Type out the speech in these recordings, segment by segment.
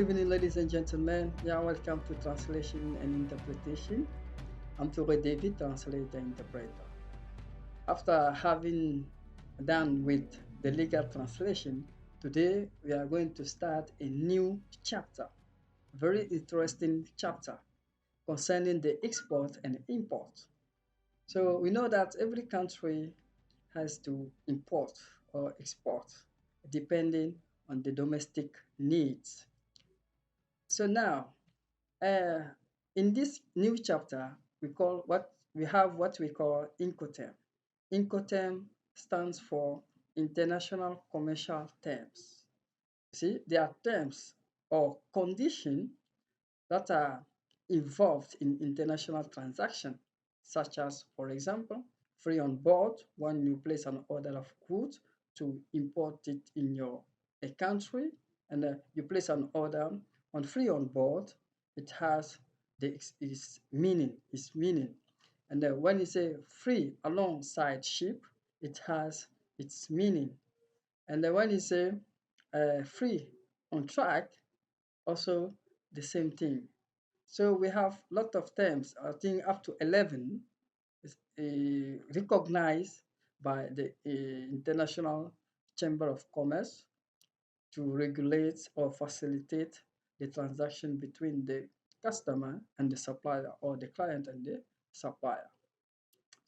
evening, ladies and gentlemen. Yeah, welcome to Translation and Interpretation. I'm Ture David, translator interpreter. After having done with the legal translation, today we are going to start a new chapter, very interesting chapter concerning the export and import. So we know that every country has to import or export depending on the domestic needs. So now, uh, in this new chapter, we have what we call Incoterm. Incoterm stands for International Commercial Terms. See, they are terms or conditions that are involved in international transaction, such as, for example, free on board when you place an order of goods to import it in your a country, and you place an order on free on board, it has its meaning. And when you say free alongside ship, it has its meaning. And when you say free on track, also the same thing. So we have a lot of terms, I think up to 11, is recognized by the International Chamber of Commerce to regulate or facilitate the transaction between the customer and the supplier, or the client and the supplier.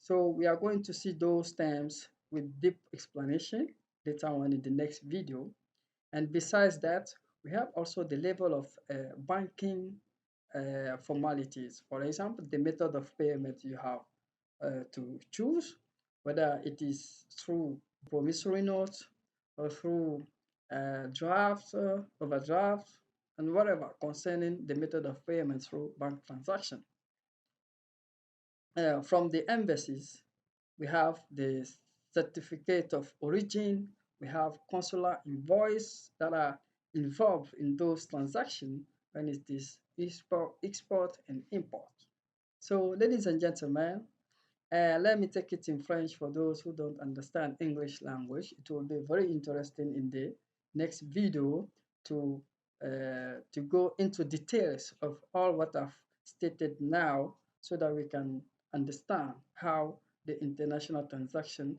So we are going to see those terms with deep explanation later on in the next video. And besides that, we have also the level of banking formalities. For example, the method of payment you have to choose, whether it is through promissory notes or through drafts, overdrafts, and whatever concerning the method of payment through bank transaction. From the embassies, we have the certificate of origin, we have consular invoice that are involved in those transactions when it is export and import. So, ladies and gentlemen, let me take it in French for those who don't understand English language. It will be very interesting in the next video to go into details of all what I've stated now, so that we can understand how the international transaction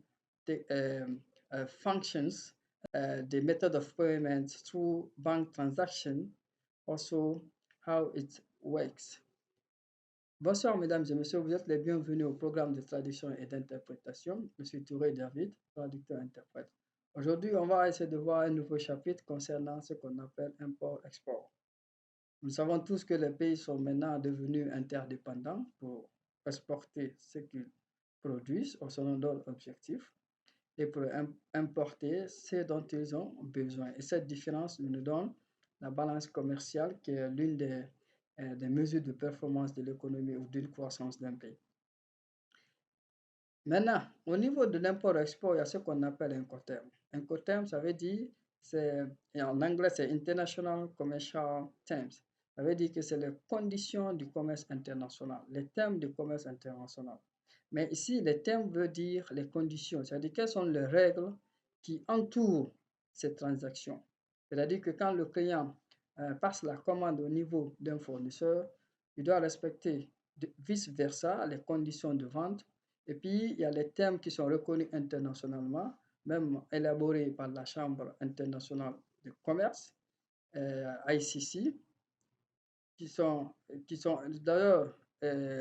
functions, the method of payment through bank transaction, also how it works. Bonsoir mesdames et messieurs, vous êtes les bienvenus au programme de traduction et d'interprétation. Je suis Touré David, traducteur-interprète. Aujourd'hui, on va essayer de voir un nouveau chapitre concernant ce qu'on appelle import-export. Nous savons tous que les pays sont maintenant devenus interdépendants pour exporter ce qu'ils produisent selon leurs objectifs et pour importer ce dont ils ont besoin. Et cette différence nous donne la balance commerciale, qui est l'une des mesures de performance de l'économie ou de la croissance d'un pays. Maintenant, au niveau de l'import-export, il y a ce qu'on appelle un Incoterm. Incoterm, ça veut dire, en anglais, c'est International Commercial Terms. Ça veut dire que c'est les conditions du commerce international, les termes du commerce international. Mais ici, les termes veut dire les conditions, c'est-à-dire quelles sont les règles qui entourent ces transactions. C'est-à-dire que quand le client passe la commande au niveau d'un fournisseur, il doit respecter vice-versa les conditions de vente. Et puis, il y a les termes qui sont reconnus internationalement, même élaborés par la Chambre internationale de commerce, ICC, qui sont d'ailleurs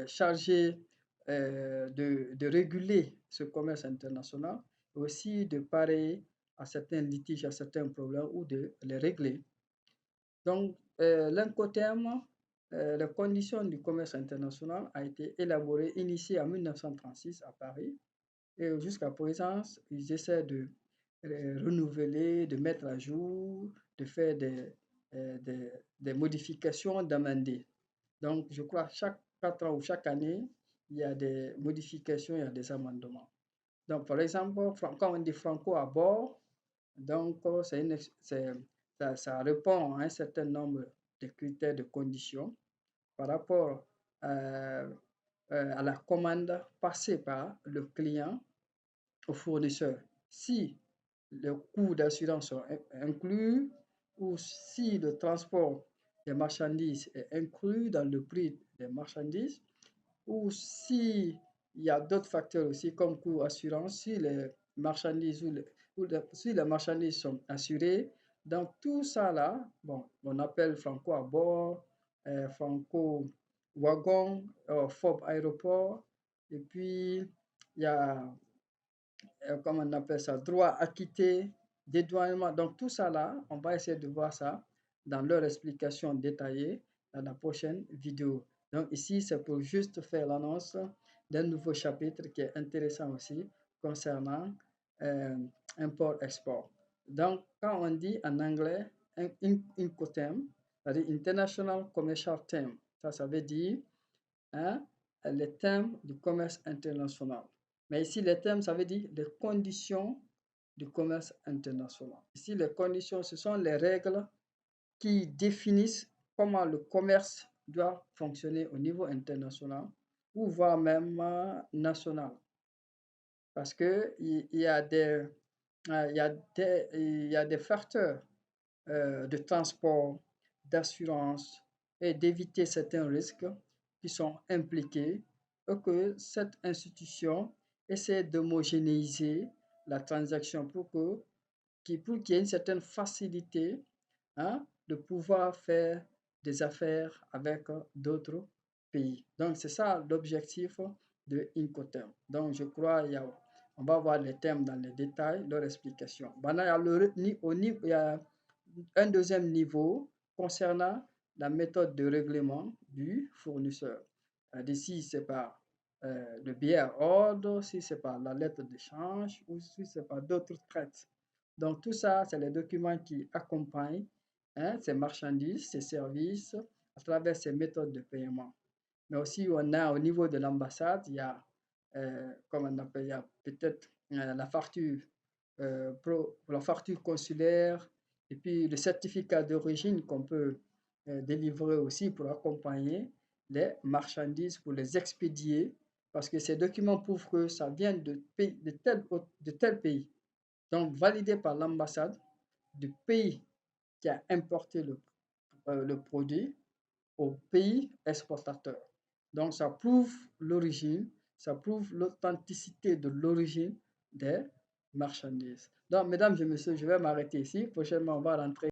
chargés de réguler ce commerce international, et aussi de parer à certains litiges, à certains problèmes, ou de les régler. Donc, l'Incoterm, les conditions du commerce international, a été élaboré, initié en 1936 à Paris, et jusqu'à présent, ils essaient de renouveler, de mettre à jour, de faire des modifications, d'amender. Donc, je crois que chaque 4 ans ou chaque année, il y a des modifications, il y a des amendements. Donc, par exemple, quand on dit franco à bord, donc ça répond à un certain nombre de critères, de conditions par rapport à la commande passée par le client au fournisseur. Si le coût d'assurance sont inclus, ou si le transport des marchandises est inclus dans le prix des marchandises, ou si il y a d'autres facteurs aussi comme coût assurance, si les marchandises si les marchandises sont assurées, donc tout ça là, bon, on appelle franco à bord, franco wagon, FOB aéroport, et puis il y a comment on appelle ça, droit acquitté, dédouanement. Donc tout ça là, on va essayer de voir ça dans leur explication détaillée dans la prochaine vidéo. Donc ici, c'est pour juste faire l'annonce d'un nouveau chapitre qui est intéressant aussi concernant euh, import-export. Donc quand on dit en anglais Incoterm, c'est-à-dire International Commercial Term, ça veut dire hein, les thèmes du commerce international. Mais ici, les thèmes, ça veut dire les conditions du commerce international. Ici, les conditions, ce sont les règles qui définissent comment le commerce doit fonctionner au niveau international ou voire même national. Parce qu'il y a des, il y a des facteurs de transport, d'assurance et d'éviter certains risques qui sont impliqués et que cette institution essaie d'homogénéiser la transaction pour qu'il y ait une certaine facilité hein, de pouvoir faire des affaires avec d'autres pays. Donc, c'est ça l'objectif de Incoterm. Donc, je crois on va voir les termes dans les détails, leur explication. Maintenant, il y a un deuxième niveau concernant la méthode de règlement du fournisseur. Si c'est par le billet à ordre, si c'est par la lettre d'échange ou si c'est par d'autres traites. Donc tout ça, c'est les documents qui accompagnent hein, ces marchandises, ces services à travers ces méthodes de paiement. Mais aussi, on a au niveau de l'ambassade, il y a, comme on appelle, il y a peut-être la facture consulaire et puis le certificat d'origine qu'on peut délivrer aussi pour accompagner les marchandises, pour les expédier, parce que ces documents prouvent que ça vient de tel pays. Donc, validé par l'ambassade du pays qui a importé le produit au pays exportateur. Donc, ça prouve l'origine, ça prouve l'authenticité de l'origine des marchandises. Donc, mesdames et messieurs, je vais m'arrêter ici. Prochainement, on va rentrer